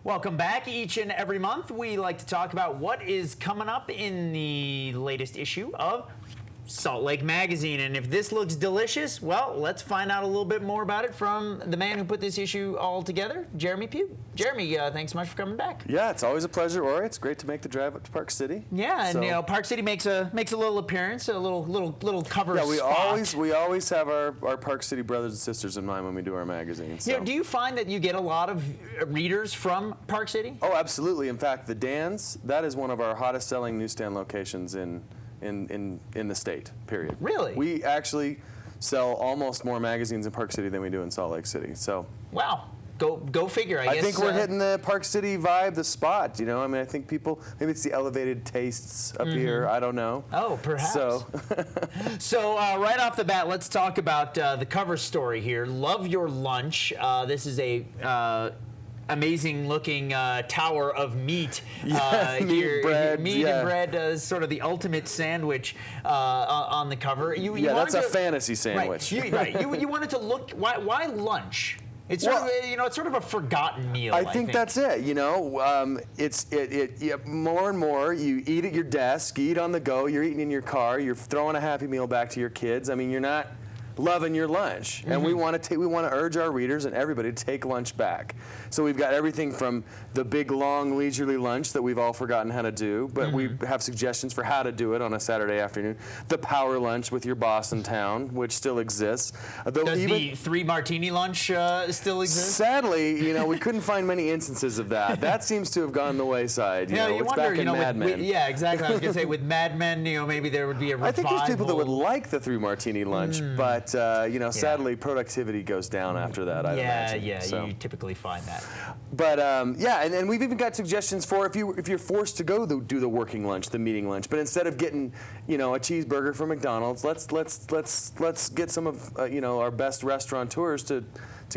Welcome back. Each and every month, we like to talk about what is coming up in the latest issue of Salt Lake Magazine. And if this looks delicious, well, let's find out a little bit more about it from the man who put this issue all together, Jeremy Pugh. Jeremy, thanks so much for coming back. Yeah, it's always a pleasure, Ori. It's great to make the drive up to Park City. Yeah, and you know, Park City makes a little appearance, a little cover spot. we always have our Park City brothers and sisters in mind when we do our magazine. So. You know, do you find that you get a lot of readers from Park City? Oh, absolutely. In fact, the Dan's, that is one of our hottest selling newsstand locations in the state, period. Really? We actually sell almost more magazines in Park City than we do in Salt Lake City. So. Wow. Go figure, I guess. I think we're hitting the Park City vibe, the spot, you know? I mean, I think people, maybe it's the elevated tastes up here, I don't know. Oh, perhaps. So, right off the bat, let's talk about the cover story here. Love Your Lunch. This is a amazing looking tower of meat here. Bread, meat and bread is sort of the ultimate sandwich on the cover. That's a fantasy sandwich. Right. You wanted to look, why lunch? It's sort of, it's sort of a forgotten meal. I think that's it. You know, more and more you eat at your desk, you eat on the go, you're eating in your car, you're throwing a Happy Meal back to your kids. I mean, you're not loving your lunch, and we want to urge our readers and everybody to take lunch back. So we've got everything from the big long leisurely lunch that we've all forgotten how to do, but we have suggestions for how to do it on a Saturday afternoon. The power lunch with your boss in town, which still exists. Does the 3 martini lunch still exist? Sadly, you know, we couldn't find many instances of that. That seems to have gone the wayside. You know, you it's wonder, back in Mad Men. Yeah, exactly. I was going to say with Mad Men, you know, maybe there would be a revival. I think there's people that would like the 3 martini lunch, but you know, sadly, productivity goes down after that. I imagine. You typically find that. But and we've even got suggestions for if you're forced to go do the working lunch, the meeting lunch, but instead of getting, you know, a cheeseburger from McDonald's, let's get some of you know, our best restaurateurs to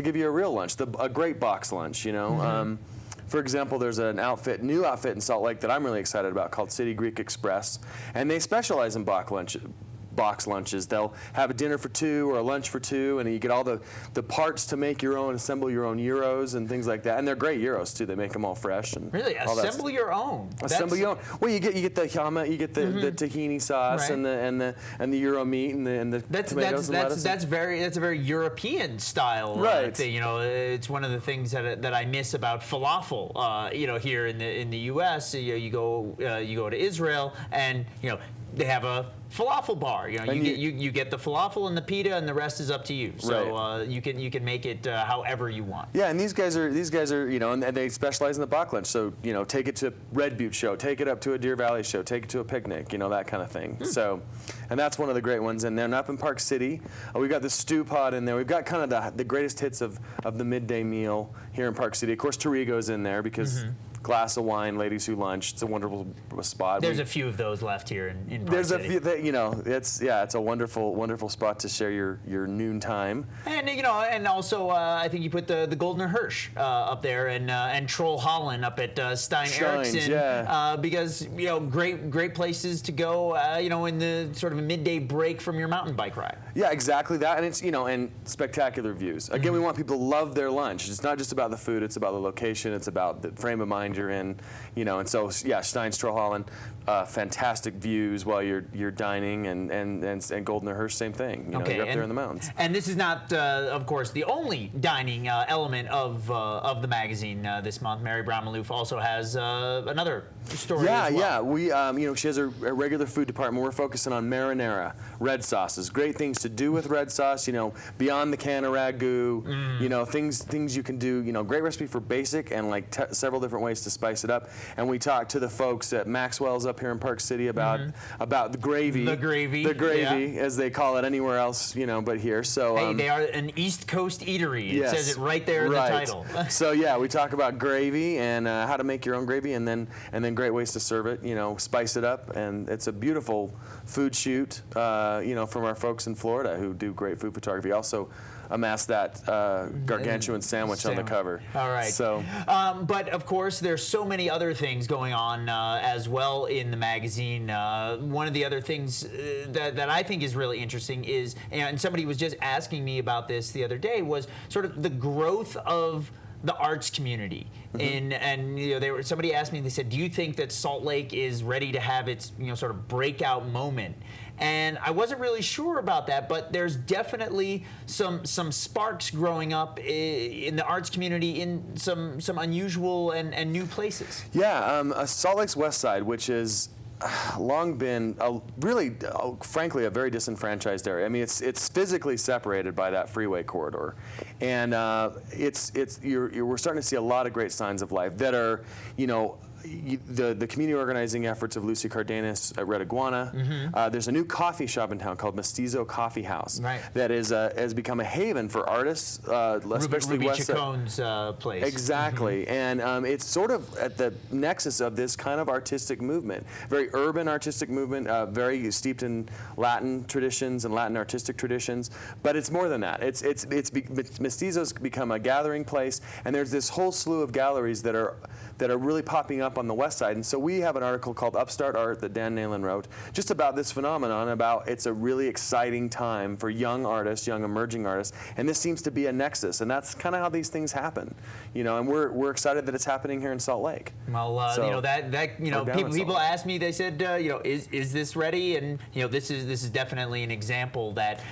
give you a real lunch, a great box lunch, you know. For example, there's an new outfit in Salt Lake that I'm really excited about called City Greek Express, and they specialize in box lunches. They'll have a dinner for 2 or a lunch for 2, and you get all the parts to make your own, assemble your own gyros and things like that. And they're great gyros too. They make them all fresh and really assemble your own. Assemble your own. Well, you get the hama, you get the tahini sauce, and the gyro meat and the tomatoes and lettuce. That's a very European style thing. You know, it's one of the things that I miss about falafel. You know, here in the U.S., you go to Israel, and you know, they have a falafel bar. You know, you get the falafel and the pita, and the rest is up to you. So you can make it however you want. Yeah, and these guys are you know, and they specialize in the box lunch. So you know, take it to Red Butte show, take it up to a Deer Valley show, take it to a picnic, you know, that kind of thing. So, and that's one of the great ones. And then up in Park City, we've got the stew pot in there. We've got kind of the greatest hits of the midday meal here in Park City. Of course, Torrigo's in there because. Glass of wine, ladies who lunch. It's a wonderful spot. There's a few of those left here in Park There's City. a few that, you know, it's a wonderful spot to share your noon time. And you know, and also I think you put the Goldner Hirsch up there, and Troll Holland up at Stein Eriksen, because you know, great places to go. You know, in the sort of a midday break from your mountain bike ride. Yeah, exactly that, and it's, you know, and spectacular views. Again, we want people to love their lunch. It's not just about the food; it's about the location. It's about the frame of mind you're in, you know. And so, yeah, Stein's Troll Holland, fantastic views while you're dining, and Goldner Hirsch, same thing. You know, you're up there in the mountains. And this is not, of course, the only dining element of the magazine this month. Mary Brown Maloof also has another story. As well. We, you know, she has a regular food department. We're focusing on marinara, red sauces, great things to do with red sauce. You know, beyond the can of ragu. You know, things you can do. You know, great recipe for basic and like several different ways to spice it up. And we talked to the folks at Maxwell's up here in Park City about the gravy. The gravy, as they call it anywhere else, you know, but here. So hey, they are an East Coast eatery. It says it right there in the title. So yeah, we talk about gravy and how to make your own gravy, and then great ways to serve it. You know, spice it up, and it's a beautiful food shoot. You know, from our folks in Florida who do great food photography. Also amassed that gargantuan sandwich on the cover. All right. So, but of course, there's so many other things going on as well in the magazine. One of the other things that I think is really interesting is, and somebody was just asking me about this the other day, was sort of the growth of the arts community. And somebody asked me, they said, do you think that Salt Lake is ready to have its sort of breakout moment? And I wasn't really sure about that, but there's definitely some sparks growing up in the arts community in some unusual and new places. Yeah, Salt Lake's West Side, which is long been frankly a very disenfranchised area. I mean, it's physically separated by that freeway corridor, and we're starting to see a lot of great signs of life that are, the community organizing efforts of Lucy Cardenas at Red Iguana. There's a new coffee shop in town called Mestizo Coffee House that has become a haven for artists, especially Ruby West Side. Chacon's place. Exactly, and it's sort of at the nexus of this kind of artistic movement, very urban artistic movement, very steeped in Latin traditions and Latin artistic traditions. But it's more than that. Mestizo's become a gathering place, and there's this whole slew of galleries that are really popping up on the west side. And so we have an article called Upstart Art that Dan Nalen wrote just about this phenomenon, about it's a really exciting time for young artists, young emerging artists, and this seems to be a nexus, and that's kind of how these things happen, and we're excited that it's happening here in Salt Lake. Well, people asked me, they said, is this ready? And this is definitely an example that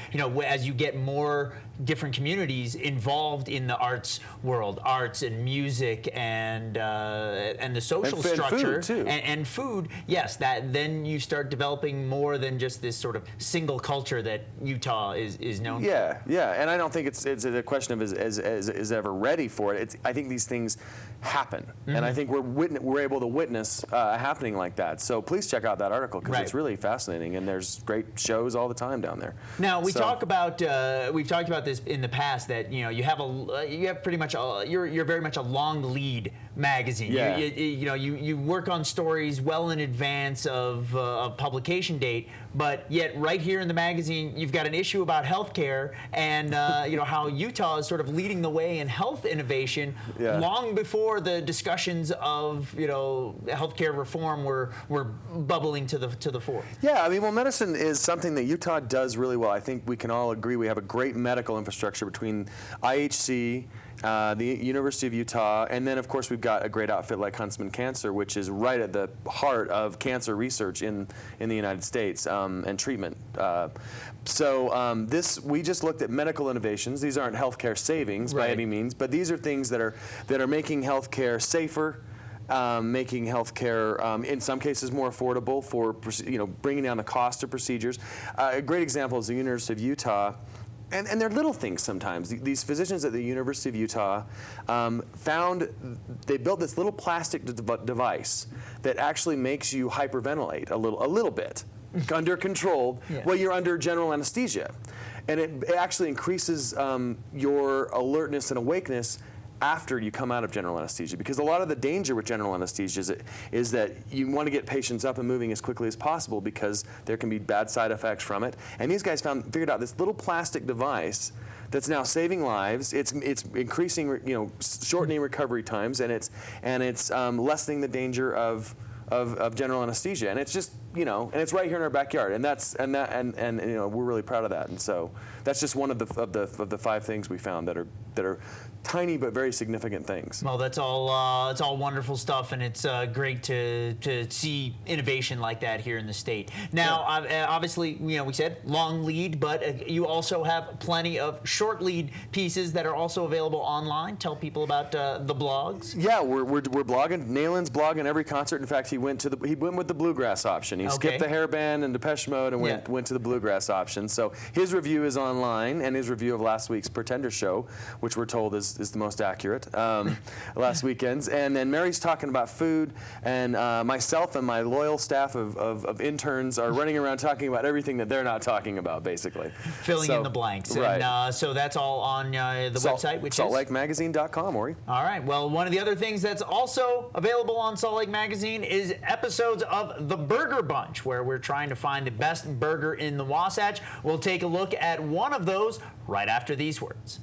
as you get more different communities involved in the arts world, arts and music and the social structure and food, yes, that then you start developing more than just this sort of single culture that Utah is known for. Yeah, and I don't think it's a question of is ever ready for it. I think these things happen, and I think we're able to witness happening like that. So please check out that article because it's really fascinating, and there's great shows all the time down there. Now we've talked about this in the past, that you have pretty much you're very much a long lead magazine. Yeah. You work on stories well in advance of publication date, but yet right here in the magazine you've got an issue about healthcare and how Utah is sort of leading the way in health innovation long before the discussions of healthcare reform were bubbling to the fore. Yeah, I mean, medicine is something that Utah does really well. I think we can all agree we have a great medical infrastructure between IHC, the University of Utah, and then of course we've got a great outfit like Huntsman Cancer, which is right at the heart of cancer research in the United States and treatment. We just looked at medical innovations. These aren't healthcare savings by any means, but these are things that are making healthcare safer, making healthcare in some cases more affordable for bringing down the cost of procedures. A great example is the University of Utah. And they're little things sometimes. These physicians at the University of Utah they built this little plastic device that actually makes you hyperventilate a little bit, under controlled, while you're under general anesthesia. And it actually increases your alertness and awakeness after you come out of general anesthesia, because a lot of the danger with general anesthesia is that you want to get patients up and moving as quickly as possible because there can be bad side effects from it. And these guys figured out this little plastic device that's now saving lives. It's increasing, shortening recovery times, and it's lessening the danger of general anesthesia. And it's just and it's right here in our backyard, and we're really proud of that. And so that's just one of the 5 things we found that are tiny but very significant things. Well, it's all wonderful stuff, and it's great to see innovation like that here in the state. Now, obviously, we said long lead, but you also have plenty of short lead pieces that are also available online. Tell people about the blogs. Yeah, we're blogging. Nalen's blogging every concert. In fact, he went with the bluegrass option. He skipped the hairband and Depeche Mode and went to the bluegrass option. So his review is online, and his review of last week's Pretender show, which we're told is the most accurate, last weekend's. And then Mary's talking about food, and myself and my loyal staff of interns are running around talking about everything that they're not talking about, basically. Filling in the blanks. Right. And so that's all on the website, which is SaltLakeMagazine.com, Ori. All right. Well, one of the other things that's also available on Salt Lake Magazine is episodes of The Burger Bunch, where we're trying to find the best burger in the Wasatch. We'll take a look at one of those right after these words.